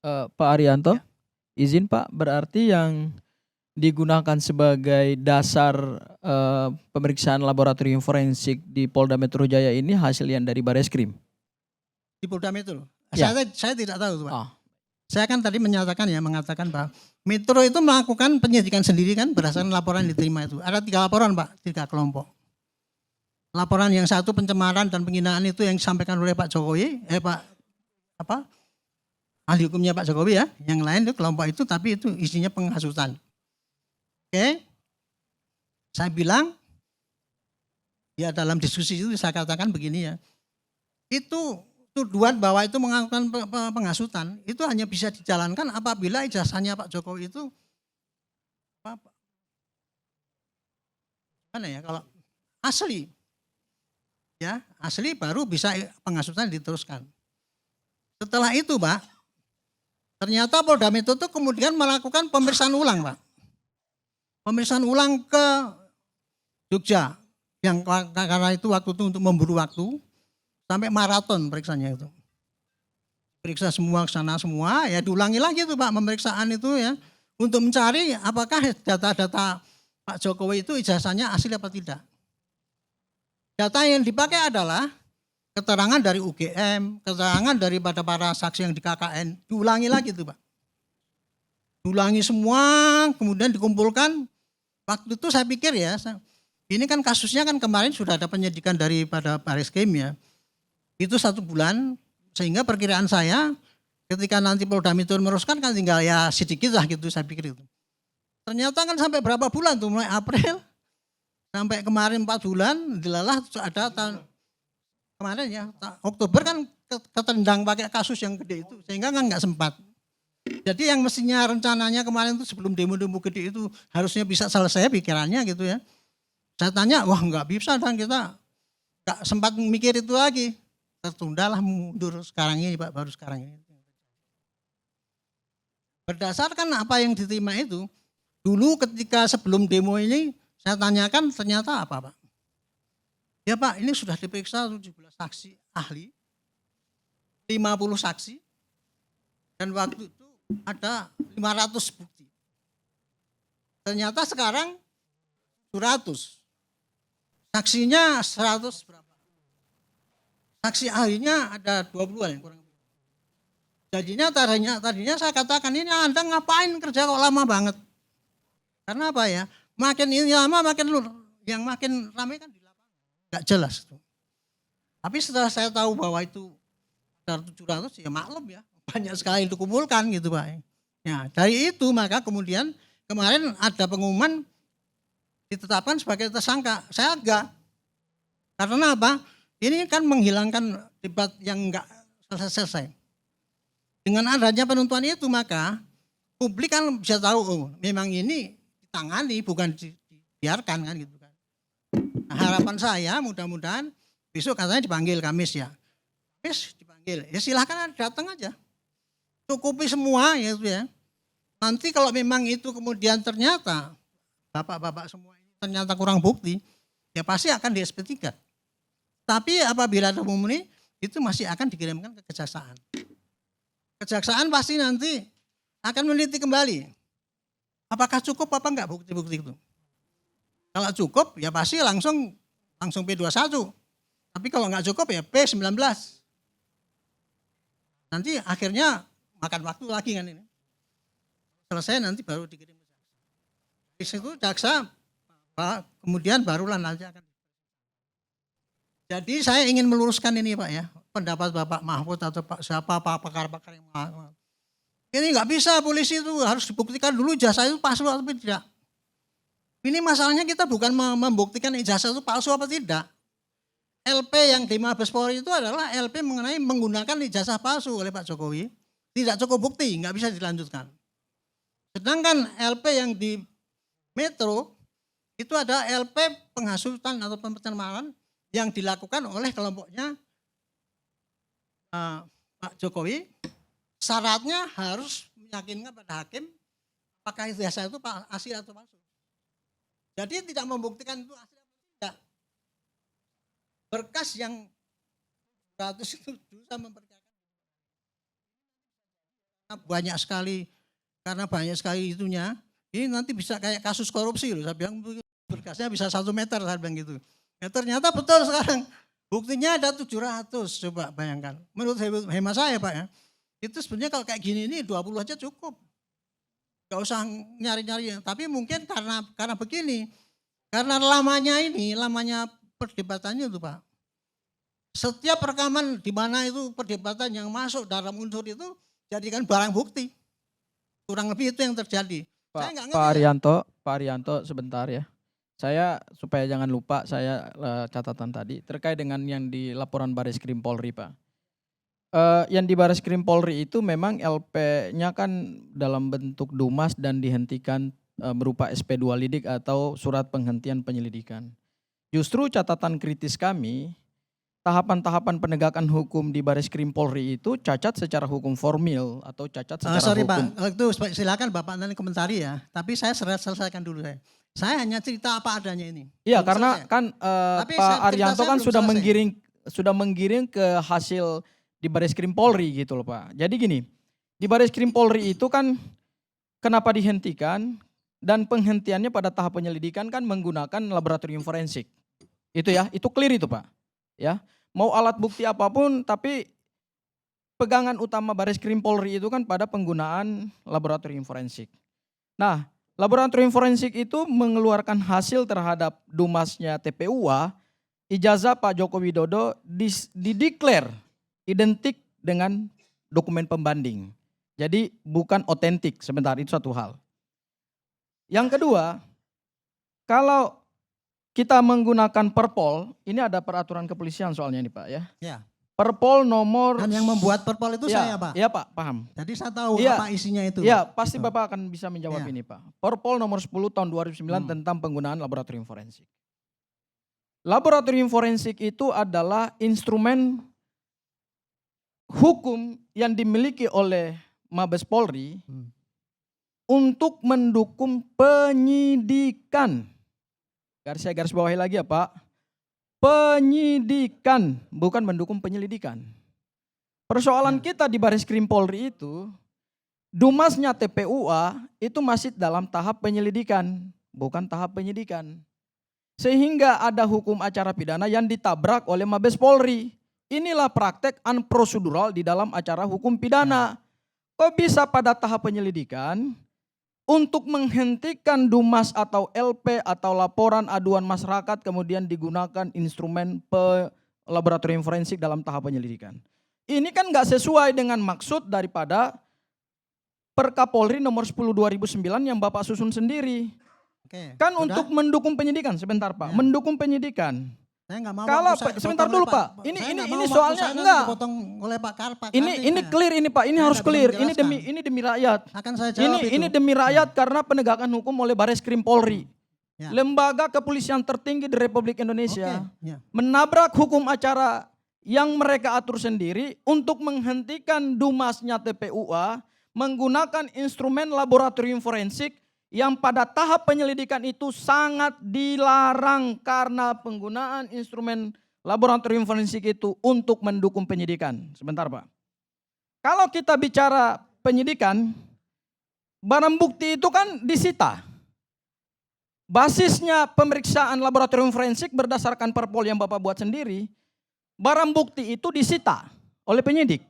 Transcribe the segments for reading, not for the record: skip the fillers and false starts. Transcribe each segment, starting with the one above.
Pak Arianto, Ya. izin Pak, berarti yang digunakan sebagai dasar, pemeriksaan laboratorium forensik di Polda Metro Jaya ini hasil yang dari Bareskrim? Di Polda Metro. Ya. Saya tidak tahu, Pak. Oh. Saya kan tadi mengatakan bahwa Metro itu melakukan penyidikan sendiri kan berdasarkan laporan yang diterima itu. Ada 3 laporan, Pak, 3 kelompok. Laporan yang satu pencemaran dan penghinaan itu yang disampaikan oleh Pak Jokowi, ahli hukumnya Pak Jokowi ya. Yang lain itu kelompok itu tapi itu isinya penghasutan. Oke. Saya bilang ya dalam diskusi itu saya katakan begini ya. Itu tuduhan bahwa itu melakukan penghasutan itu hanya bisa dijalankan apabila ijazahnya Pak Jokowi itu mana ya, kalau asli ya, asli baru bisa penghasutan diteruskan. Setelah itu, Pak, ternyata Polda Metro itu kemudian melakukan pemeriksaan ulang, Pak. Pemeriksaan ulang ke Jogja yang karena itu waktu itu untuk memburu waktu sampai maraton periksanya itu. Periksa semua ke sana semua, ya diulangi lagi tuh Pak pemeriksaan itu ya untuk mencari apakah data-data Pak Jokowi itu ijazahnya asli apa tidak. Data yang dipakai adalah keterangan dari UGM, keterangan daripada para saksi yang di KKN, diulangi lagi tuh Pak. Diulangi semua, kemudian dikumpulkan. Waktu itu saya pikir ya, ini kan kasusnya kan kemarin sudah ada penyidikan daripada Bareskrim ya. Itu 1 bulan, sehingga perkiraan saya ketika nanti Polda Metro meneruskan kan tinggal ya sedikit lah gitu saya pikir itu. Ternyata kan sampai berapa bulan tuh, mulai April sampai kemarin 4 bulan, dilalah ada kemarin ya, Oktober kan ketendang pakai kasus yang gede itu, sehingga kan nggak sempat. Jadi yang mestinya rencananya kemarin itu sebelum demo-demo gede itu harusnya bisa selesai pikirannya gitu ya. Saya tanya, wah nggak bisa dan kita nggak sempat mikir itu lagi. Tertundalah mundur sekarang ini Pak, baru sekarang ini. Berdasarkan apa yang diterima itu, dulu ketika sebelum demo ini saya tanyakan ternyata apa Pak? Ya Pak, ini sudah diperiksa 17 saksi ahli, 50 saksi, dan waktu itu ada 500 bukti. Ternyata sekarang 100. Saksinya 100 berapa? Saksi ahlinya ada 20-an kurang lebih. Jadinya tadinya saya katakan ini Anda ngapain kerja kok lama banget. Karena apa ya? Makin ini lama makin yang makin ramai kan di lapangan. Enggak jelas itu. Tapi setelah saya tahu bahwa itu ada 700 ya maklum ya. Banyak sekali dikumpulkan gitu Pak. Ya, dari itu maka kemudian kemarin ada pengumuman ditetapkan sebagai tersangka. Saya enggak. Karena apa? Ini kan menghilangkan debat yang enggak selesai. Dengan adanya penentuan itu maka publik kan bisa tahu oh memang ini ditangani bukan dibiarkan kan gitu kan. Nah, harapan saya mudah-mudahan besok katanya dipanggil Kamis ya. Kamis dipanggil. Ya silahkan datang aja. Cukupi semua ya itu ya. Nanti kalau memang itu kemudian ternyata bapak-bapak semua ini ternyata kurang bukti, ya pasti akan di SP3. Tapi apabila ada memenuhi, itu masih akan dikirimkan ke kejaksaan. Kejaksaan pasti nanti akan meneliti kembali. Apakah cukup apa enggak bukti-bukti itu. Kalau cukup ya pasti langsung P21. Tapi kalau enggak cukup ya P19. Nanti akhirnya makan waktu lagi kan ini. Selesai nanti baru dikirim ke jaksa. Di situ jaksa kemudian barulah nanti akan. Jadi saya ingin meluruskan ini Pak ya, pendapat Bapak Mahfud atau Pak siapa pakar-pakar yang ini nggak bisa polisi itu harus dibuktikan dulu ijazah itu palsu atau tidak. Ini masalahnya kita bukan membuktikan ijazah itu palsu apa tidak. LP yang di Mabes Polri itu adalah LP mengenai menggunakan ijazah palsu oleh Pak Jokowi. Tidak cukup bukti, nggak bisa dilanjutkan. Sedangkan LP yang di Metro itu ada LP penghasutan atau pencemaran yang dilakukan oleh kelompoknya Pak Jokowi. Syaratnya harus meyakinkan pada hakim apakah ijazah itu asli atau palsu. Jadi tidak membuktikan itu asli atau tidak. Berkas yang 100 itu bisa memperkirakan. banyak sekali, karena banyak sekali itunya, ini nanti bisa kayak kasus korupsi loh. Saya bilang berkasnya bisa 1 meter, saya bilang gitu. Ya ternyata betul sekarang. Buktinya ada 700, coba bayangkan. Menurut hemat saya Pak ya, itu sebenarnya kalau kayak gini ini 20 aja cukup. Gak usah nyari-nyari, tapi mungkin karena begini, karena lamanya perdebatannya itu Pak. Setiap rekaman di mana itu perdebatan yang masuk dalam unsur itu jadikan barang bukti. Kurang lebih itu yang terjadi. Saya nggak ngerti ya. Pak Arianto sebentar ya. Saya supaya jangan lupa saya catatan tadi terkait dengan yang di laporan Bareskrim Polri Pak. Yang di Bareskrim Polri itu memang LP-nya kan dalam bentuk dumas dan dihentikan berupa SP2 lidik atau surat penghentian penyelidikan. Justru catatan kritis kami, tahapan-tahapan penegakan hukum di Bareskrim Polri itu cacat secara hukum formil atau cacat secara Sorry hukum. Pak, itu silakan Bapak nanti komentari ya. Tapi saya selesaikan dulu saya. Saya hanya cerita apa adanya ini. Iya, Belum karena selesai. kan Tapi Pak cerita Arianto saya kan belum selesai. sudah menggiring ke hasil di Bareskrim Polri gitu loh Pak. Jadi gini, di Bareskrim Polri itu kan kenapa dihentikan dan penghentiannya pada tahap penyelidikan kan menggunakan laboratorium forensik. Itu ya, itu clear itu Pak. Ya, mau alat bukti apapun tapi pegangan utama Bareskrim Polri itu kan pada penggunaan laboratorium forensik. Nah, laboratorium forensik itu mengeluarkan hasil terhadap dumasnya TPUA, ijazah Pak Joko Widodo dideklar identik dengan dokumen pembanding. Jadi bukan otentik, sebentar itu satu hal. Yang kedua, kalau kita menggunakan Perpol, ini ada peraturan kepolisian soalnya ini Pak ya. Ya. Perpol nomor... Dan yang membuat Perpol itu ya, saya Pak. Iya Pak, paham. Jadi saya tahu Ya, apa isinya itu. ya pasti Gitu. Bapak akan bisa menjawab Ya. ini Pak. Perpol nomor 10 tahun 2009 tentang penggunaan laboratorium forensik. Laboratorium forensik itu adalah instrumen hukum yang dimiliki oleh Mabes Polri untuk mendukung penyidikan. Saya garis bawahi lagi ya Pak. Penyidikan, bukan mendukung penyelidikan. Persoalan kita di Bareskrim Polri itu, dumasnya TPUA itu masih dalam tahap penyelidikan, bukan tahap penyidikan. Sehingga ada hukum acara pidana yang ditabrak oleh Mabes Polri. Inilah praktek unprocedural di dalam acara hukum pidana. Kok bisa pada tahap penyelidikan untuk menghentikan dumas atau LP atau laporan aduan masyarakat kemudian digunakan instrumen laboratorium forensik dalam tahap penyelidikan. Ini kan nggak sesuai dengan maksud daripada Perkapolri nomor 10 2009 yang Bapak susun sendiri. Oke, Kan sudah? untuk mendukung penyidikan, sebentar Pak, Ya. mendukung penyidikan. Saya nggak mau Kalau waktu saya sebentar dipotong dulu oleh Pak, ini Saya nggak mau ini waktu soalnya saya nanti enggak. dipotong oleh Pak Karpak. Ini clear ini Pak, ini Saya harus nggak bisa clear. menjelaskan. Ini demi rakyat. Akan saya jawab Ini demi rakyat karena penegakan hukum oleh Bareskrim Polri. Ya. Lembaga kepolisian tertinggi di Republik Indonesia Oke, ya. menabrak hukum acara yang mereka atur sendiri untuk menghentikan dumasnya TPUA menggunakan instrumen laboratorium forensik yang pada tahap penyelidikan itu sangat dilarang karena penggunaan instrumen laboratorium forensik itu untuk mendukung penyidikan. Sebentar Pak. Kalau kita bicara penyidikan, barang bukti itu kan disita. Basisnya pemeriksaan laboratorium forensik berdasarkan Perpol yang Bapak buat sendiri, barang bukti itu disita oleh penyidik.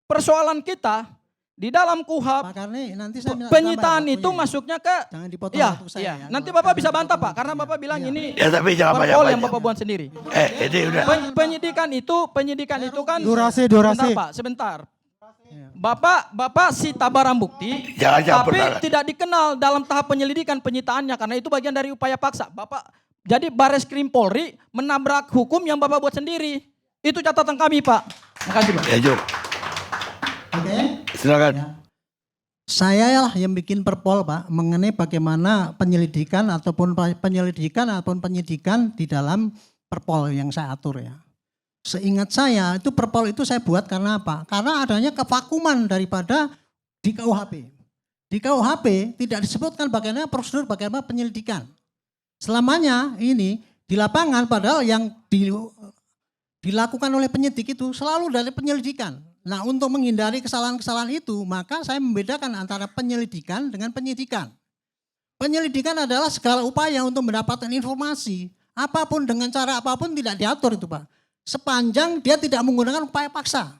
Persoalan kita di dalam KUHAP, Pak Karni, nanti saya minta penyitaan tambah, itu Pak. masuknya ke... Jangan dipotong Iya, waktu saya. iya. ya. Nanti Kalau Bapak bisa dipotong bantah Pak, waktu. karena Bapak bilang Iya. ini Ya tapi jangan Perpol yang banyak-banyak. Bapak buat sendiri. Ini udah. Penyidikan itu Durasi. Sebentar Pak, sebentar. Bapak sita barang bukti, Jangan campur tapi tangan. tidak dikenal dalam tahap penyelidikan penyitaannya karena itu bagian dari upaya paksa. Jadi Bareskrim Polri menabrak hukum yang Bapak buat sendiri. Itu catatan kami Pak. Makasih Pak. Ya Juk, Oke. silakan. Ya. Saya lah yang bikin Perpol Pak mengenai bagaimana penyelidikan ataupun penyidikan di dalam Perpol yang saya atur ya. Seingat saya itu Perpol itu saya buat karena apa? Karena adanya kevakuman daripada di KUHP. Di KUHP tidak disebutkan bagaimana prosedur bagaimana penyelidikan. Selamanya ini di lapangan padahal yang dilakukan oleh penyidik itu selalu dari penyelidikan. Nah, untuk menghindari kesalahan-kesalahan itu, maka saya membedakan antara penyelidikan dengan penyidikan. Penyelidikan adalah segala upaya untuk mendapatkan informasi. Apapun dengan cara apapun tidak diatur itu Pak. Sepanjang dia tidak menggunakan upaya paksa.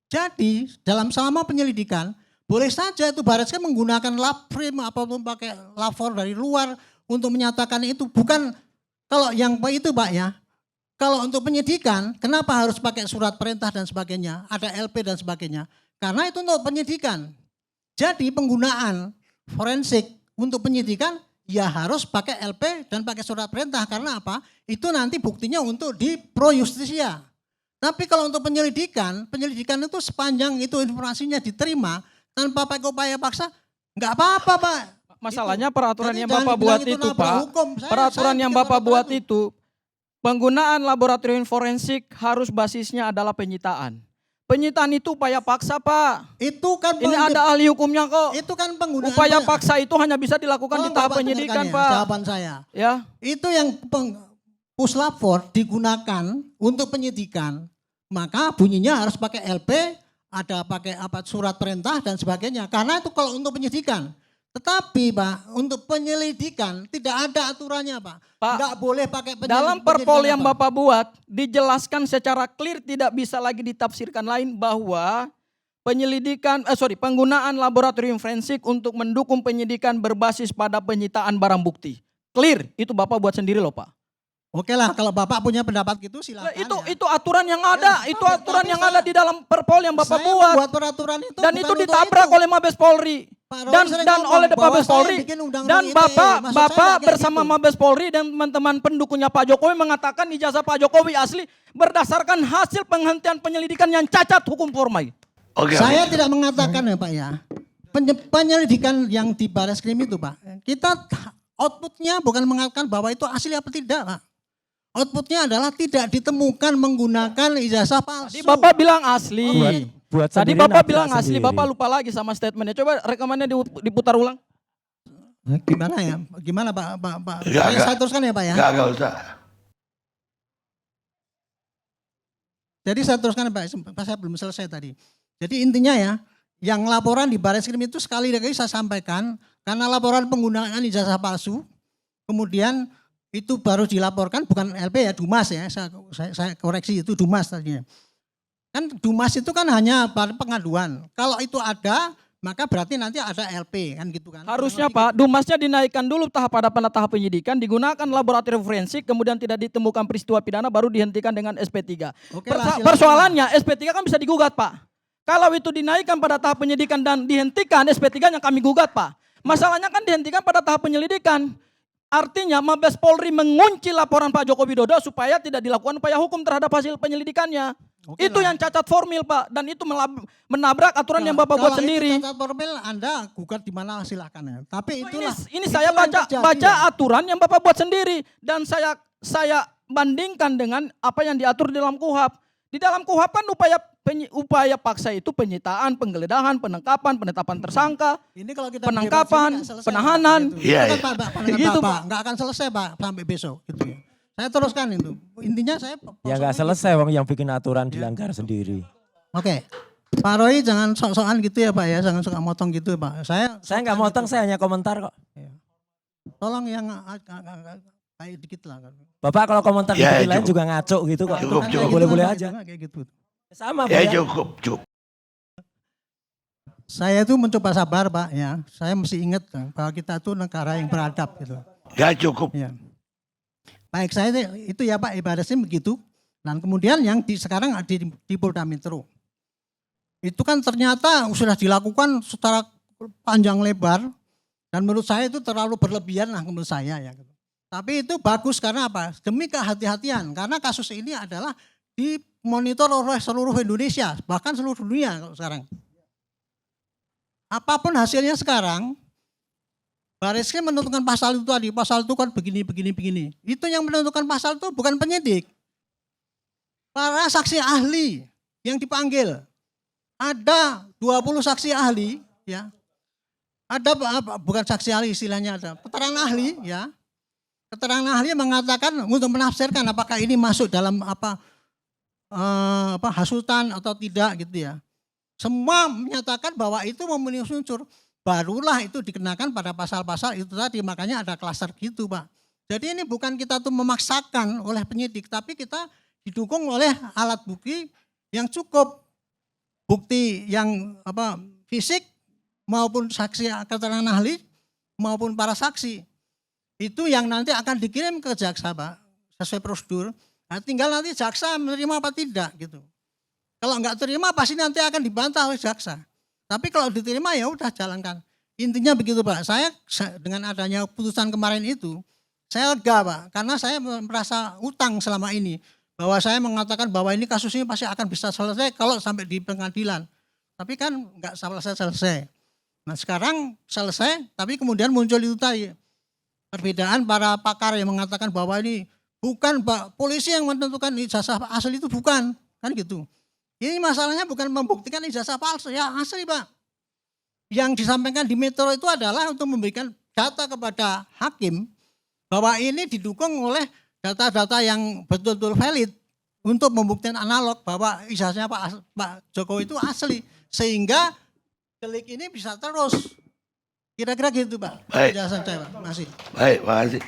Jadi dalam selama penyelidikan, boleh saja itu Barreskrim menggunakan lab frame apapun pakai lapor dari luar untuk menyatakan itu. Bukan kalau yang itu Pak ya. Kalau untuk penyidikan, kenapa harus pakai surat perintah dan sebagainya, ada LP dan sebagainya. Karena itu untuk penyidikan. Jadi penggunaan forensik untuk penyidikan ya harus pakai LP dan pakai surat perintah. Karena apa? Itu nanti buktinya untuk di pro justisia. Tapi kalau untuk penyelidikan itu sepanjang itu informasinya diterima tanpa pakai upaya paksa, nggak apa-apa Pak. Masalahnya Itu. peraturan Jadi yang jangan Bapak dibilang buat itu itu nabrak Pak, hukum. peraturan Saya yang bikin Bapak buat peraturan itu, penggunaan laboratorium forensik harus basisnya adalah penyitaan. Penyitaan itu upaya paksa Pak. itu kan Ini ada ahli hukumnya kok. itu kan penggunaan Upaya paksa itu hanya bisa dilakukan di Tolong tahap Bapak penyidikan dengarkan ya, Pak. jawaban saya. Ya. Itu yang puslapor digunakan untuk penyidikan, maka bunyinya harus pakai LP, ada pakai apa surat perintah dan sebagainya. Karena itu kalau untuk penyidikan. Tetapi Pak, untuk penyelidikan tidak ada aturannya Pak. Pak, Enggak boleh pakai dalam perpol yang apa. Bapak buat, dijelaskan secara clear tidak bisa lagi ditafsirkan lain bahwa penggunaan laboratorium forensik untuk mendukung penyidikan berbasis pada penyitaan barang bukti. Clear, itu Bapak buat sendiri loh Pak. Oke lah, kalau Bapak punya pendapat gitu silakan. Itu aturan yang ada, Ya, itu aturan yang ada di dalam perpol yang Bapak saya buat. membuat peraturan itu Dan bukan itu untuk ditabrak itu. oleh Mabes Polri. Pak Roy Dan sering ngomong oleh bahwa Mabes saya Polri. bikin undang-undang Dan ITE. Maksud saya Bapak nggak kayak bersama gitu. Mabes Polri dan teman-teman pendukungnya Pak Jokowi mengatakan ijazah Pak Jokowi asli berdasarkan hasil penghentian penyelidikan yang cacat hukum formil. Saya tidak mengatakan ya Pak ya. Penyelidikan yang di Barreskrim itu Pak. Kita outputnya bukan mengatakan bahwa itu asli apa tidak Pak. Outputnya adalah tidak ditemukan menggunakan ijazah palsu. Tadi Bapak bilang asli. Buat Tadi sendiri, Bapak nabrak bilang asli, sendiri. Bapak lupa lagi sama statementnya. Coba rekamannya diputar ulang. Gimana ya? Gimana Pak? Enggak. Saya teruskan ya Pak ya. Enggak usah. Jadi saya teruskan Pak, saya belum selesai tadi. Jadi intinya ya, yang laporan di Barreskrim itu sekali lagi saya sampaikan, karena laporan penggunaan ijazah palsu, kemudian itu baru dilaporkan, bukan LP ya, Dumas ya, saya koreksi itu Dumas tadinya. Kan Dumas itu kan hanya pengaduan, kalau itu ada, maka berarti nanti ada LP kan gitu kan. Harusnya Pak, Dumasnya dinaikkan dulu pada tahap penyidikan, digunakan laboratorium forensik, kemudian tidak ditemukan peristiwa pidana, baru dihentikan dengan SP3. Oke lah, silakan. Persoalannya SP3 kan bisa digugat Pak. Kalau itu dinaikkan pada tahap penyidikan dan dihentikan, SP3 yang kami gugat Pak. Masalahnya kan dihentikan pada tahap penyelidikan. Artinya Mabes Polri mengunci laporan Pak Joko Widodo supaya tidak dilakukan upaya hukum terhadap hasil penyelidikannya. Oke Itu lah. yang cacat formil Pak. Dan itu menabrak aturan yang Bapak buat sendiri. Kalau itu cacat formil Anda gugat di mana silahkan ya. Tapi itulah. Ini saya itulah yang terjadi, baca ya. aturan yang Bapak buat sendiri. Dan saya bandingkan dengan apa yang diatur di dalam KUHP. Di dalam KUHP kan upaya paksa itu penyitaan, penggeledahan, penangkapan, penetapan tersangka, Ini kalau kita penangkapan, debat sini nggak selesai, penahanan. Pak, gitu. Iya, Itu kan iya. Pak, pandangan Gitu, Bapak Pak. nggak akan selesai Pak sampai besok gitu ya. Saya teruskan itu. Intinya saya Ya nggak selesai wong yang bikin aturan dilanggar sendiri. Oke. Pak Roy jangan sok-sokan gitu ya Pak ya, jangan suka motong gitu ya Pak. Saya nggak motong, saya hanya komentar kok. Tolong yang kayak dikit lah. Bapak kalau komentar di Ya, TV lain cukup. juga ngaco gitu kok. Cukup, Kan cukup. kayak Boleh-boleh gitu, aja. kayak gitu. Sama Ya Pak. cukup. Saya itu mencoba sabar Pak ya. Saya mesti ingat bahwa kita itu negara yang beradab gitu. Ya cukup. Ya. Baik saya itu ya Pak ibaratnya begitu. Dan kemudian yang sekarang di Polda Metro. Itu kan ternyata sudah dilakukan secara panjang lebar. Dan menurut saya itu terlalu berlebihan lah menurut saya ya. Tapi itu bagus karena apa? Demi kehati-hatian. Karena kasus ini adalah dimonitor oleh seluruh Indonesia. Bahkan seluruh dunia kalau sekarang. Apapun hasilnya sekarang, Barreskrim menentukan pasal itu tadi, pasal itu kan begini. Itu yang menentukan pasal itu bukan penyidik. Para saksi ahli yang dipanggil. Ada 20 saksi ahli, ya. Ada bukan saksi ahli istilahnya ada, keterangan ahli, ya. Keterangan ahli mengatakan untuk menafsirkan apakah ini masuk dalam apa hasutan atau tidak gitu ya. Semua menyatakan bahwa itu memenuhi unsur. Barulah itu dikenakan pada pasal-pasal itu tadi, makanya ada klaster gitu Pak. Jadi ini bukan kita tuh memaksakan oleh penyidik, tapi kita didukung oleh alat bukti yang cukup. Bukti yang fisik maupun saksi keterangan ahli maupun para saksi. Itu yang nanti akan dikirim ke jaksa Pak, sesuai prosedur. Nah, tinggal nanti jaksa menerima apa tidak gitu. Kalau enggak terima pasti nanti akan dibantah oleh jaksa. Tapi kalau diterima ya udah jalankan. Intinya begitu Pak. Saya dengan adanya putusan kemarin itu, saya lega Pak, karena saya merasa utang selama ini. Bahwa saya mengatakan bahwa ini kasus ini pasti akan bisa selesai kalau sampai di pengadilan. Tapi kan enggak selesai. Nah sekarang selesai, tapi kemudian muncul itu tadi. Perbedaan para pakar yang mengatakan bahwa ini bukan Pak, polisi yang menentukan ijazah asli itu bukan. Kan gitu. Ini masalahnya bukan membuktikan ijazah palsu, ya asli Pak. Yang disampaikan di Metro itu adalah untuk memberikan data kepada hakim bahwa ini didukung oleh data-data yang betul-betul valid untuk membuktikan analog bahwa ijazahnya Pak Jokowi itu asli. Sehingga delik ini bisa terus. Kira-kira gitu Pak. Baik. Penjelasan saya Pak. Terima kasih. Baik, makasih.